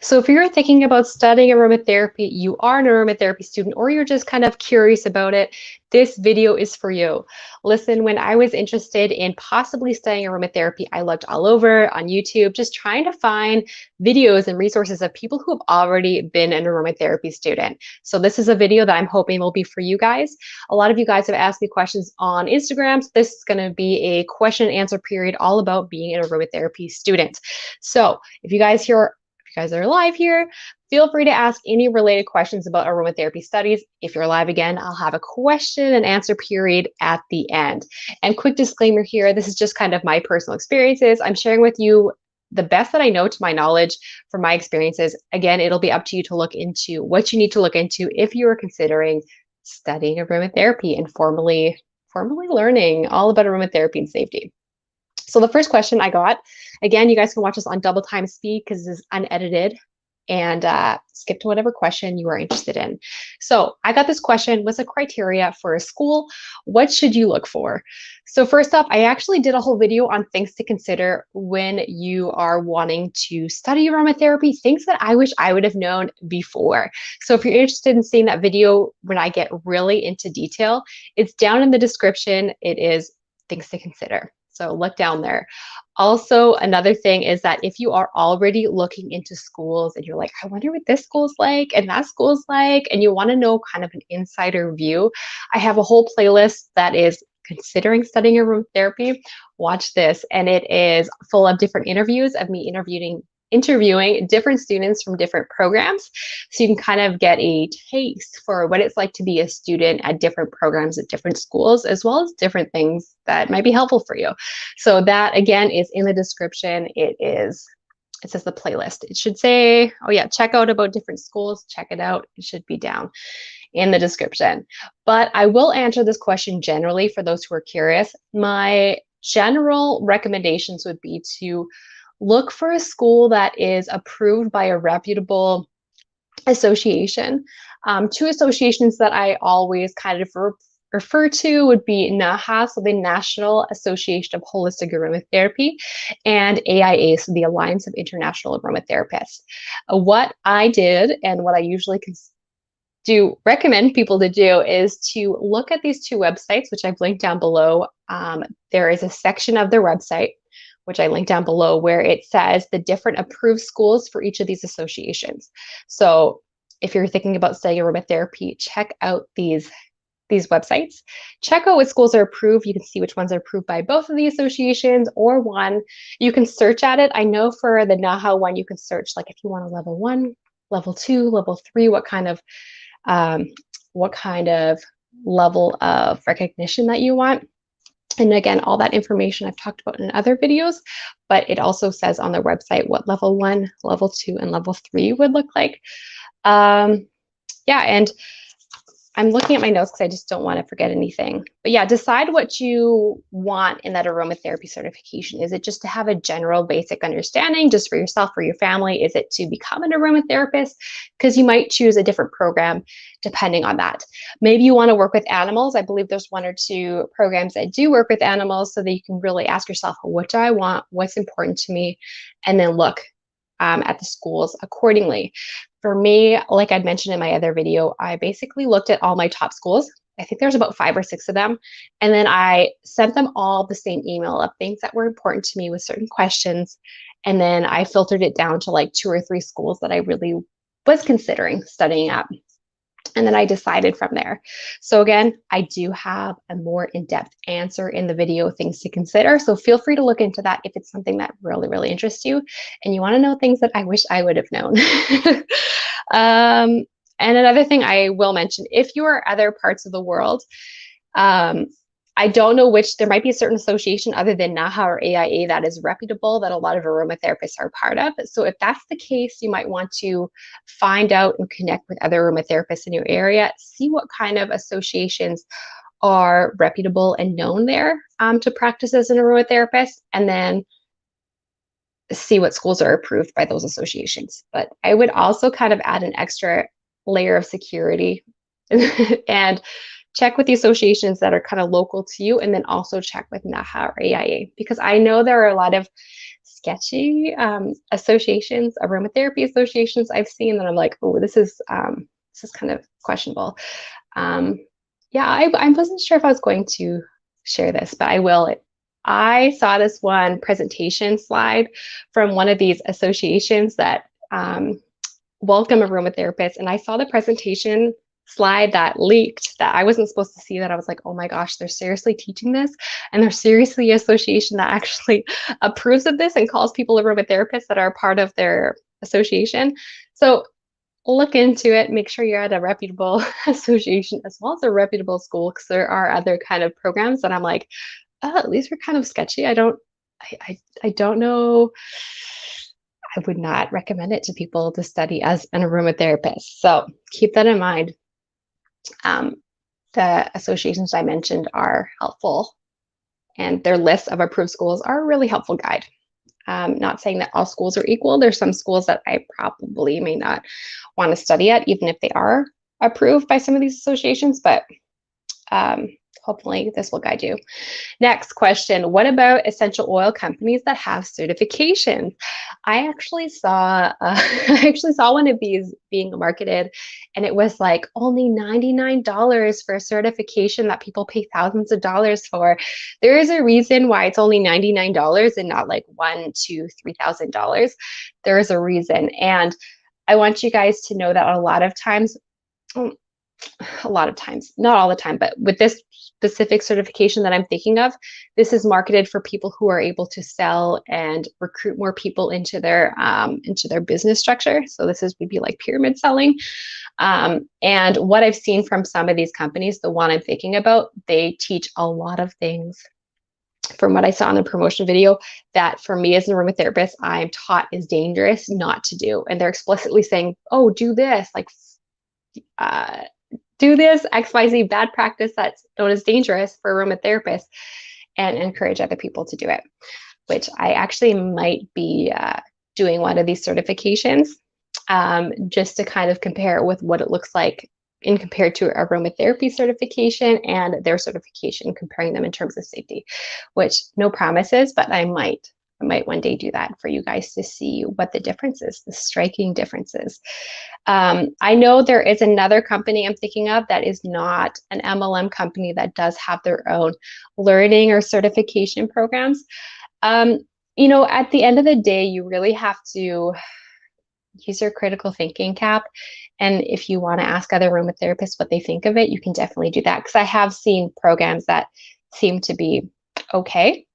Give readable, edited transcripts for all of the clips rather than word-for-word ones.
So if you're thinking about studying aromatherapy, you are an aromatherapy student, or you're just kind of curious about it, this video is for you. Listen, when I was interested in possibly studying aromatherapy, I looked all over on YouTube, just trying to find videos and resources of people who have already been an aromatherapy student. So this is a video that I'm hoping will be for you guys. A lot of you guys have asked me questions on Instagram, so this is going to be a question and answer period all about being an aromatherapy student. So if you guys are live here, feel free to ask any related questions about aromatherapy studies. If you're live again, I'll have a question and answer period at the end. And quick disclaimer here, this is just kind of my personal experiences. I'm sharing with you the best that I know to my knowledge from my experiences. Again, it'll be up to you to look into what you need to look into if you are considering studying aromatherapy and formally learning all about aromatherapy and safety. So the first question I got, again, you guys can watch this on double time speed because this is unedited, and skip to whatever question you are interested in. So I got this question: what's the criteria for a school? What should you look for? So first off, I actually did a whole video on things to consider when you are wanting to study aromatherapy, things that I wish I would have known before. So if you're interested in seeing that video when I get really into detail, it's down in the description. It is things to consider. So look down there. Also, another thing is that if you are already looking into schools and you're like, I wonder what this school's like and that school's like, and you want to know kind of an insider view, I have a whole playlist that is considering studying aromatherapy. Watch this, and it is full of different interviews of me interviewing different students from different programs, so you can kind of get a taste for what it's like to be a student at different programs at different schools, as well as different things that might be helpful for you. So that, again, is in the description. It says the playlist. It should say, oh yeah, check out about different schools. Check it out. It should be down in the description. But I will answer this question generally for those who are curious. My general recommendations would be to look for a school that is approved by a reputable association. Two associations that I always kind of refer to would be NAHA, so the National Association of Holistic Aromatherapy, and AIA, so the Alliance of International Aromatherapists. What I did, and what I usually recommend people to do, is to look at these two websites, which I've linked down below. There is a section of their website, which I linked down below, where it says the different approved schools for each of these associations. So if you're thinking about studying aromatherapy, check out these websites. Check out what schools are approved. You can see which ones are approved by both of the associations or one. You can search at it. I know for the NAHA one, you can search, like, if you want a level 1, level 2, level 3, what kind of level of recognition that you want. And again, all that information I've talked about in other videos, but it also says on their website what level 1, level 2, and level 3 would look like. Yeah, and I'm looking at my notes because I just don't want to forget anything. But yeah, decide what you want in that aromatherapy certification. Is it just to have a general basic understanding just for yourself or your family? Is it to become an aromatherapist? Because you might choose a different program depending on that. Maybe you want to work with animals. I believe there's 1 or 2 programs that do work with animals, so that you can really ask yourself, what do I want? What's important to me? And then look at the schools accordingly. For me, like I'd mentioned in my other video, I basically looked at all my top schools. I think there's about 5 or 6 of them. And then I sent them all the same email of things that were important to me with certain questions. And then I filtered it down to like 2 or 3 schools that I really was considering studying at. And then I decided from there. So again, I do have a more in-depth answer in the video, things to consider. So feel free to look into that if it's something that really, really interests you and you want to know things that I wish I would have known. And another thing I will mention, if you are other parts of the world, I don't know there might be a certain association other than NAHA or AIA that is reputable, that a lot of aromatherapists are part of. So if that's the case, you might want to find out and connect with other aromatherapists in your area, see what kind of associations are reputable and known there to practice as an aromatherapist, and then see what schools are approved by those associations. But I would also kind of add an extra layer of security and check with the associations that are kind of local to you, and then also check with NAHA or AIA, because I know there are a lot of sketchy associations, aromatherapy associations I've seen that I'm like, oh, this is kind of questionable. Yeah, I wasn't sure if I was going to share this, but I will. I saw this one presentation slide from one of these associations that welcome aromatherapists, and I saw the presentation slide that leaked that I wasn't supposed to see, that I was like, oh my gosh, they're seriously teaching this, and there's seriously an association that actually approves of this and calls people aromatherapists that are part of their association. So look into it, make sure you're at a reputable association as well as a reputable school, because there are other kind of programs that I'm like, oh, these are kind of sketchy. I don't know. I would not recommend it to people to study as an aromatherapist. So keep that in mind. The associations I mentioned are helpful, and their list of approved schools are a really helpful guide. Not saying that all schools are equal. There's some schools that I probably may not want to study at, even if they are approved by some of these associations, but hopefully this will guide you. Next question, what about essential oil companies that have certifications? I actually saw one of these being marketed, and it was like only $99 for a certification that people pay thousands of dollars for. There is a reason why it's only $99 and not like $1,000, $2,000, $3,000. There is a reason, and I want you guys to know that a lot of times, not all the time, but with this specific certification that I'm thinking of, this is marketed for people who are able to sell and recruit more people into their business structure. So this would be like pyramid selling. And what I've seen from some of these companies, the one I'm thinking about, they teach a lot of things from what I saw in the promotion video that for me as an aromatherapist, I'm taught is dangerous not to do. And they're explicitly saying, oh, do this, like, do this XYZ bad practice that's known as dangerous for aromatherapists, and encourage other people to do it, which I actually might be doing one of these certifications just to kind of compare it with what it looks like in compared to aromatherapy certification and their certification, comparing them in terms of safety, which no promises, but I might one day do that for you guys to see what the difference is, the striking differences. I know there is another company I'm thinking of that is not an MLM company that does have their own learning or certification programs. You know, at the end of the day, you really have to use your critical thinking cap. And if you want to ask other aromatherapists what they think of it, you can definitely do that, because I have seen programs that seem to be okay.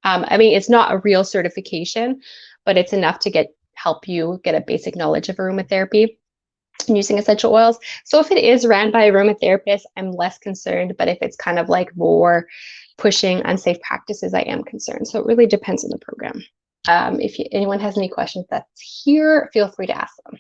I mean, it's not a real certification, but it's enough to help you get a basic knowledge of aromatherapy and using essential oils. So if it is ran by a aromatherapist, I'm less concerned. But if it's kind of like more pushing unsafe practices, I am concerned. So it really depends on the program. If anyone has any questions that's here, feel free to ask them.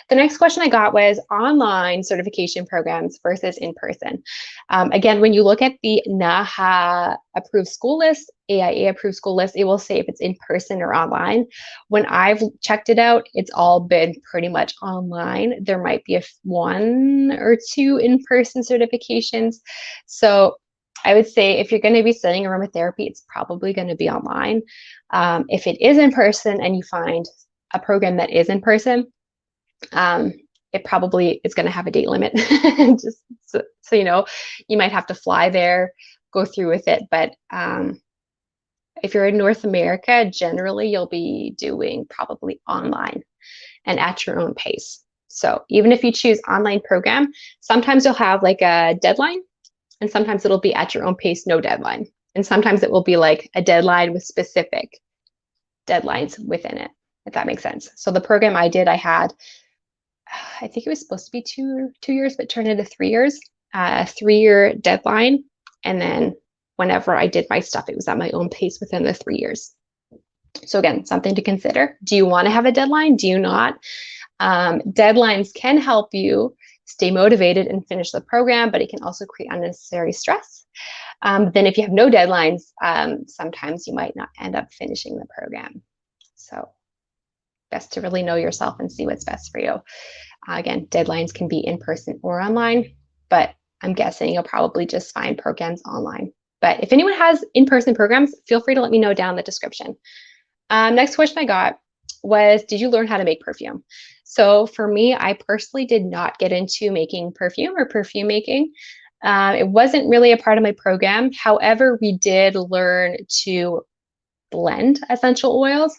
The next question I got was online certification programs versus in-person. Again, when you look at the NAHA approved school list, AIA approved school list, it will say if it's in-person or online. When I've checked it out, it's all been pretty much online. There might be one or two in-person certifications. So I would say if you're going to be studying aromatherapy, it's probably going to be online. If it is in person and you find a program that is in person, it probably is going to have a date limit. Just so you know, you might have to fly there, go through with it. But if you're in North America, generally you'll be doing probably online and at your own pace. So even if you choose online program, sometimes you'll have like a deadline, and sometimes it'll be at your own pace, no deadline. And sometimes it will be like a deadline with specific deadlines within it, if that makes sense. So the program I did, I think it was supposed to be two years, but turned into 3 years, 3-year deadline. And then whenever I did my stuff, it was at my own pace within the 3 years. So again, something to consider. Do you want to have a deadline? Do you not? Deadlines can help you stay motivated and finish the program, but it can also create unnecessary stress. Then if you have no deadlines, sometimes you might not end up finishing the program. So best to really know yourself and see what's best for you. Again, deadlines can be in person or online, but I'm guessing you'll probably just find programs online. But if anyone has in-person programs, feel free to let me know down in the description. Next question I got was, did you learn how to make perfume? So for me, I personally did not get into making perfume or perfume making. It wasn't really a part of my program. However, we did learn to blend essential oils.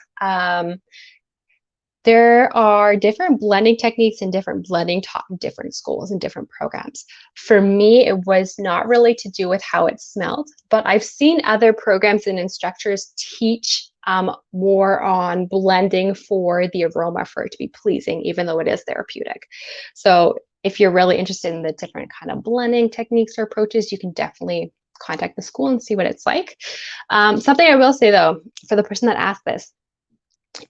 There are different blending techniques and different blending taught in different schools and different programs. For me, it was not really to do with how it smelled, but I've seen other programs and instructors teach more on blending for the aroma for it to be pleasing, even though it is therapeutic. So if you're really interested in the different kind of blending techniques or approaches, you can definitely contact the school and see what it's like. Something I will say though, for the person that asked this,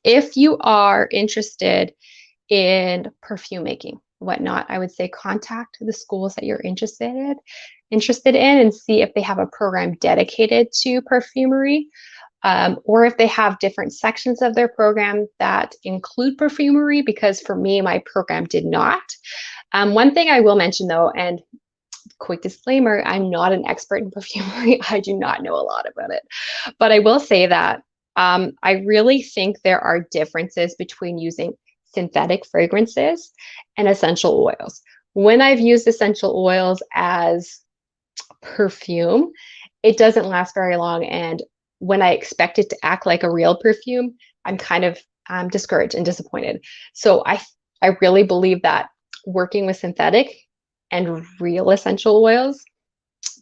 if you are interested in perfume making, whatnot, I would say contact the schools that you're interested in and see if they have a program dedicated to perfumery, or if they have different sections of their program that include perfumery, because for me, my program did not. One thing I will mention though, and quick disclaimer, I'm not an expert in perfumery. I do not know a lot about it, but I will say that I really think there are differences between using synthetic fragrances and essential oils. When I've used essential oils as perfume, it doesn't last very long. And when I expect it to act like a real perfume, I'm kind of discouraged and disappointed. So I really believe that working with synthetic and real essential oils,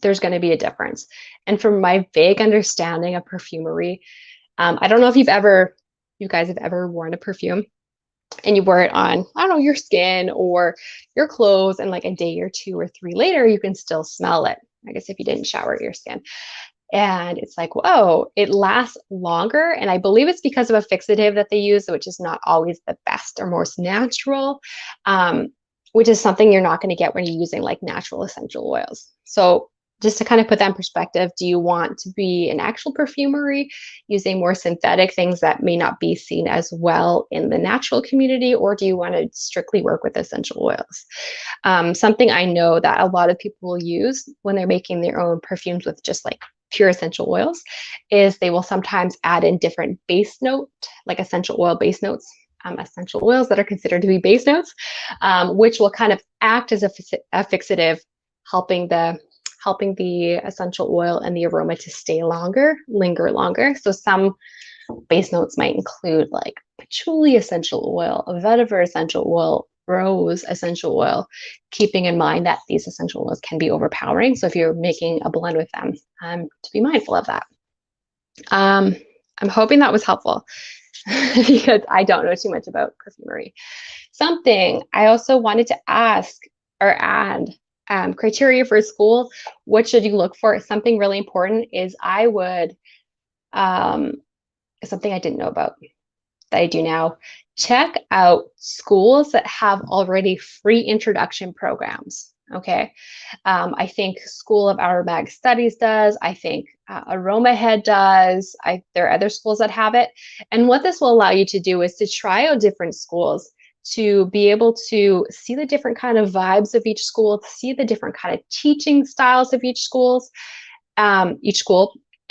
there's going to be a difference. And from my vague understanding of perfumery, I don't know if you guys have ever worn a perfume and you wear it on, I don't know, your skin or your clothes, and like a day or 2 or 3 later, you can still smell it. I guess if you didn't shower your skin. And it's like, whoa, it lasts longer. And I believe it's because of a fixative that they use, which is not always the best or most natural, which is something you're not going to get when you're using like natural essential oils. So just to kind of put that in perspective, do you want to be an actual perfumery using more synthetic things that may not be seen as well in the natural community, or do you want to strictly work with essential oils? Something I know that a lot of people will use when they're making their own perfumes with just like pure essential oils is they will sometimes add in different base note, like essential oil base notes, essential oils that are considered to be base notes, which will kind of act as a fixative, helping the essential oil and the aroma to stay longer, linger longer. So some base notes might include like patchouli essential oil, vetiver essential oil, rose essential oil, keeping in mind that these essential oils can be overpowering. So if you're making a blend with them, to be mindful of that. I'm hoping that was helpful because I don't know too much about perfumery. Something I also wanted to ask or add, criteria for school, what should you look for? Something really important is I would, something I didn't know about that I do now, check out schools that have already free introduction programs. Okay. I think School of Aromatic Studies does. I think AromaHead does. There are other schools that have it. And what this will allow you to do is to try out different schools, to be able to see the different kind of vibes of each school, to see the different kind of teaching styles of each school,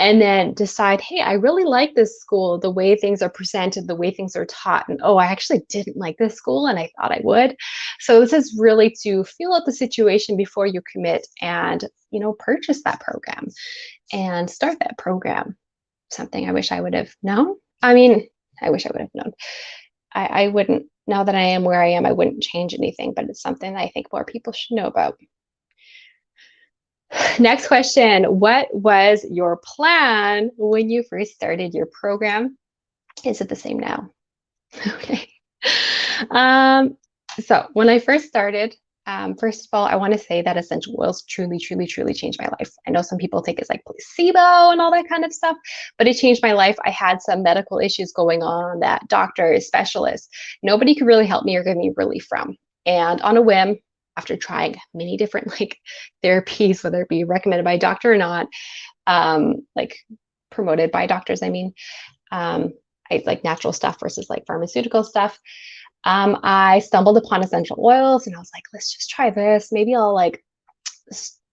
and then decide, hey, I really like this school, the way things are presented, the way things are taught, and oh, I actually didn't like this school and I thought I would. So this is really to feel out the situation before you commit and, purchase that program and start that program. Something I wish I would have known. I mean, I wish I would have known. I wouldn't, now that I am where I am, I wouldn't change anything, but it's something that I think more people should know about. Next question. What was your plan when you first started your program? Is it the same now? Okay. So when I first started, first of all, I want to say that essential oils truly, truly, truly changed my life. I know some people think it's like placebo and all that kind of stuff, but it changed my life. I had some medical issues going on that doctors, specialists, nobody could really help me or give me relief from. And on a whim, after trying many different therapies, whether it be recommended by a doctor or not, like promoted by doctors, I mean, I like natural stuff versus like pharmaceutical stuff. I stumbled upon essential oils and I was like, let's just try this. Maybe I'll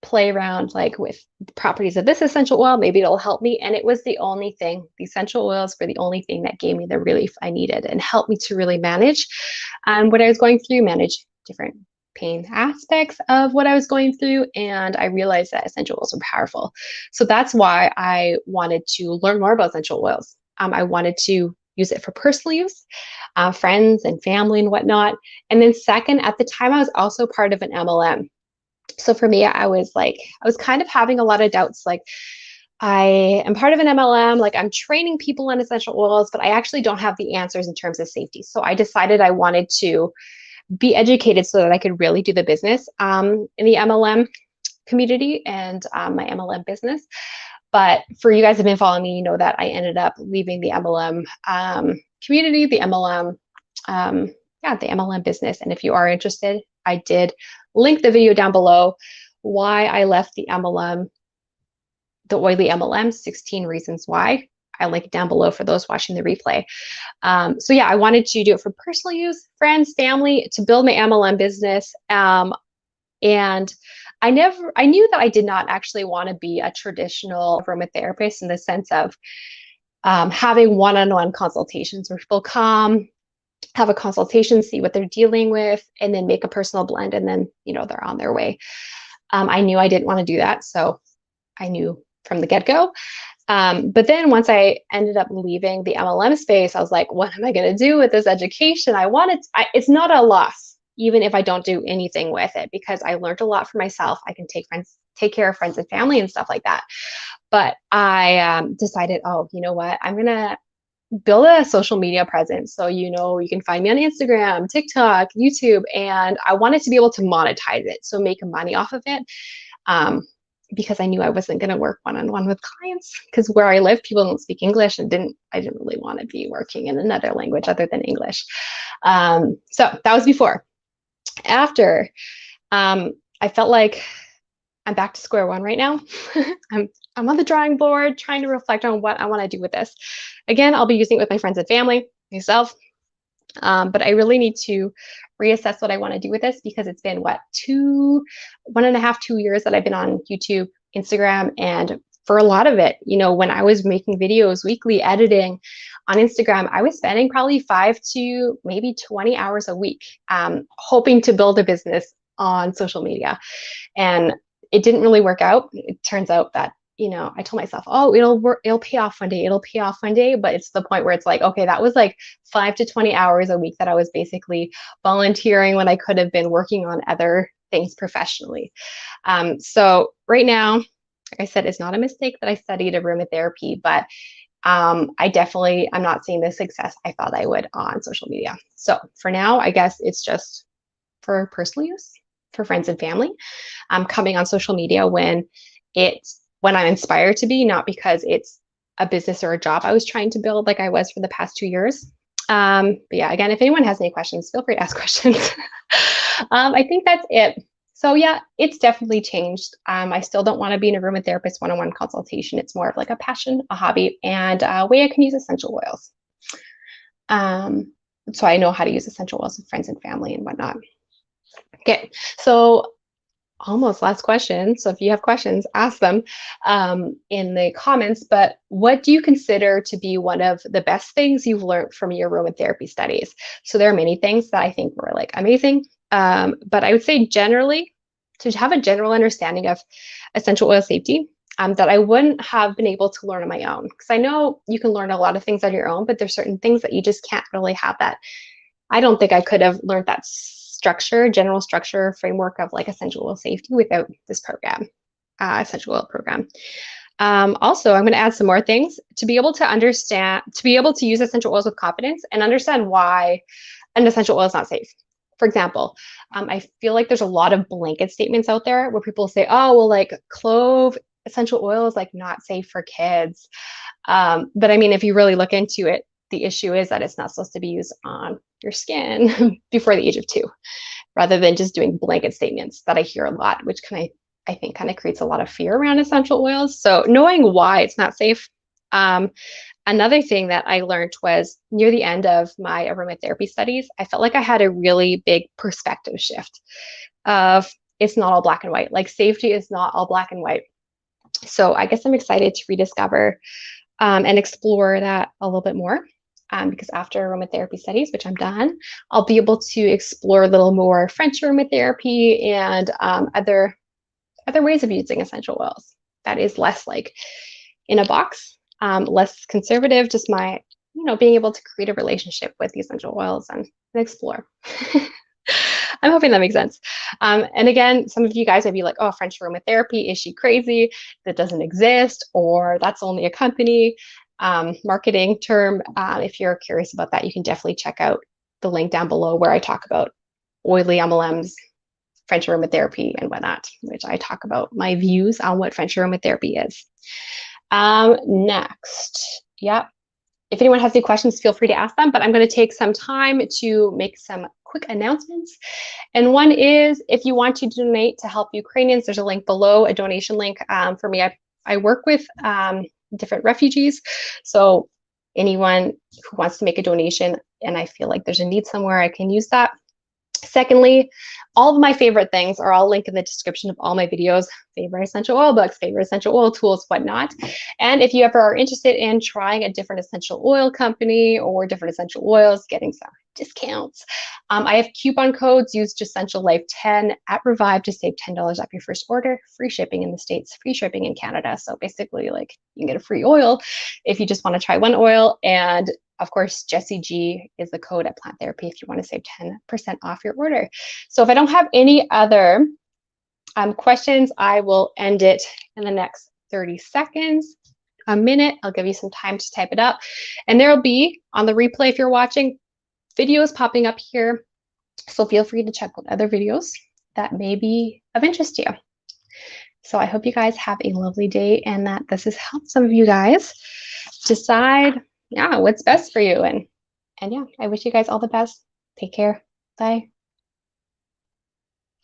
play around like with the properties of this essential oil. Maybe it'll help me. And it was the only thing, the essential oils were the only thing that gave me the relief I needed and helped me to really manage what I was going through, manage different pain aspects of what I was going through. And I realized that essential oils are powerful. So that's why I wanted to learn more about essential oils. I wanted to use it for personal use, friends and family and whatnot. And then second, at the time, I was also part of an MLM. So for me, I was kind of having a lot of doubts. Like, I am part of an MLM, like I'm training people on essential oils, but I actually don't have the answers in terms of safety. So I decided I wanted to be educated so that I could really do the business in the MLM community and my MLM business. But for you guys who have been following me, you know that I ended up leaving the MLM community, the MLM, the MLM business. And if you are interested, I did link the video down below why I left the MLM, the oily MLM, 16 reasons why. I link it down below for those watching the replay. So yeah, I wanted to do it for personal use, friends, family, to build my MLM business. And I knew that I did not actually want to be a traditional aromatherapist in the sense of having one-on-one consultations where people come, have a consultation, see what they're dealing with, and then make a personal blend, and then, they're on their way. I knew I didn't want to do that, so I knew from the get-go. But then once I ended up leaving the MLM space, I was like, what am I going to do with this education? It's not a loss, even if I don't do anything with it, because I learned a lot for myself. I can take care of friends and family and stuff like that. But I decided, oh, you know what? I'm going to build a social media presence. So, you can find me on Instagram, TikTok, YouTube, and I wanted to be able to monetize it. So make money off of it. Because I knew I wasn't going to work one-on-one with clients, because where I live, people don't speak English, and I didn't really want to be working in another language other than English. So that was before. After, I felt like I'm back to square one right now. I'm on the drawing board trying to reflect on what I want to do with this. Again, I'll be using it with my friends and family, myself. But I really need to reassess what I want to do with this, because it's been 1.5, 2 years that I've been on YouTube, Instagram, and for a lot of it, when I was making videos weekly, editing on Instagram, I was spending probably 5 to maybe 20 hours a week, hoping to build a business on social media. And it didn't really work out. It turns out that I told myself, oh, it'll pay off one day. It'll pay off one day. But it's the point where it's like, okay, that was like 5 to 20 hours a week that I was basically volunteering when I could have been working on other things professionally. So right now, like I said, it's not a mistake that I studied aromatherapy, but I'm not seeing the success I thought I would on social media. So for now, I guess it's just for personal use, for friends and family. I'm coming on social media when I'm inspired to be, not because it's a business or a job I was trying to build like I was for the past 2 years. But yeah, again, if anyone has any questions, feel free to ask questions. I think that's it. So yeah, it's definitely changed. I still don't want to be an aromatherapist one-on-one consultation. It's more of like a passion, a hobby, and a way I can use essential oils. So I know how to use essential oils with friends and family and whatnot. Okay, so almost last question. So if you have questions, ask them in the comments. But what do you consider to be one of the best things you've learned from your aromatherapy studies? So there are many things that I think were like amazing. But I would say generally, to have a general understanding of essential oil safety, that I wouldn't have been able to learn on my own. Because I know you can learn a lot of things on your own, but there's certain things that you just can't really have that. I don't think I could have learned that general structure framework of like essential oil safety without this program, essential oil program. Also, I'm going to add some more things to be able to use essential oils with confidence and understand why an essential oil is not safe. For example, I feel like there's a lot of blanket statements out there where people say, oh, well, like clove essential oil is like not safe for kids. But I mean, if you really look into it, the issue is that it's not supposed to be used on your skin before the age of 2, rather than just doing blanket statements that I hear a lot, which I think kind of creates a lot of fear around essential oils. So knowing why it's not safe. Another thing that I learned was near the end of my aromatherapy studies, I felt like I had a really big perspective shift of it's not all black and white. Like safety is not all black and white. So I guess I'm excited to rediscover and explore that a little bit more. Because after aromatherapy studies, which I'm done, I'll be able to explore a little more French aromatherapy and other ways of using essential oils. That is less like in a box, less conservative, just my, being able to create a relationship with the essential oils and explore. I'm hoping that makes sense. And again, some of you guys might be like, oh, French aromatherapy, is she crazy? That doesn't exist, or that's only a company marketing term. If you're curious about that, you can definitely check out the link down below where I talk about oily MLMs, French aromatherapy, and whatnot, which I talk about my views on what French aromatherapy is. Next, yeah. If anyone has any questions, feel free to ask them, but I'm going to take some time to make some quick announcements. And one is, if you want to donate to help Ukrainians, there's a link below, a donation link. For me, I work with different refugees. So anyone who wants to make a donation and I feel like there's a need somewhere, I can use that. Secondly, all of my favorite things are all linked in the description of all my videos, favorite essential oil books, favorite essential oil tools, whatnot. And if you ever are interested in trying a different essential oil company or different essential oils, getting some discounts, I have coupon codes. Use Essential Life 10 at Revive to save $10 off your first order, free shipping in the States, free shipping in Canada. So basically, like, you can get a free oil if you just want to try one oil. And of course, Jessie G is the code at Plant Therapy if you want to save 10% off your order. So if I don't have any other questions, I will end it in the next 30 seconds, a minute. I'll give you some time to type it up. And there will be, on the replay if you're watching, videos popping up here. So feel free to check out other videos that may be of interest to you. So I hope you guys have a lovely day and that this has helped some of you guys decide what's best for you. And yeah, I wish you guys all the best. Take care. Bye.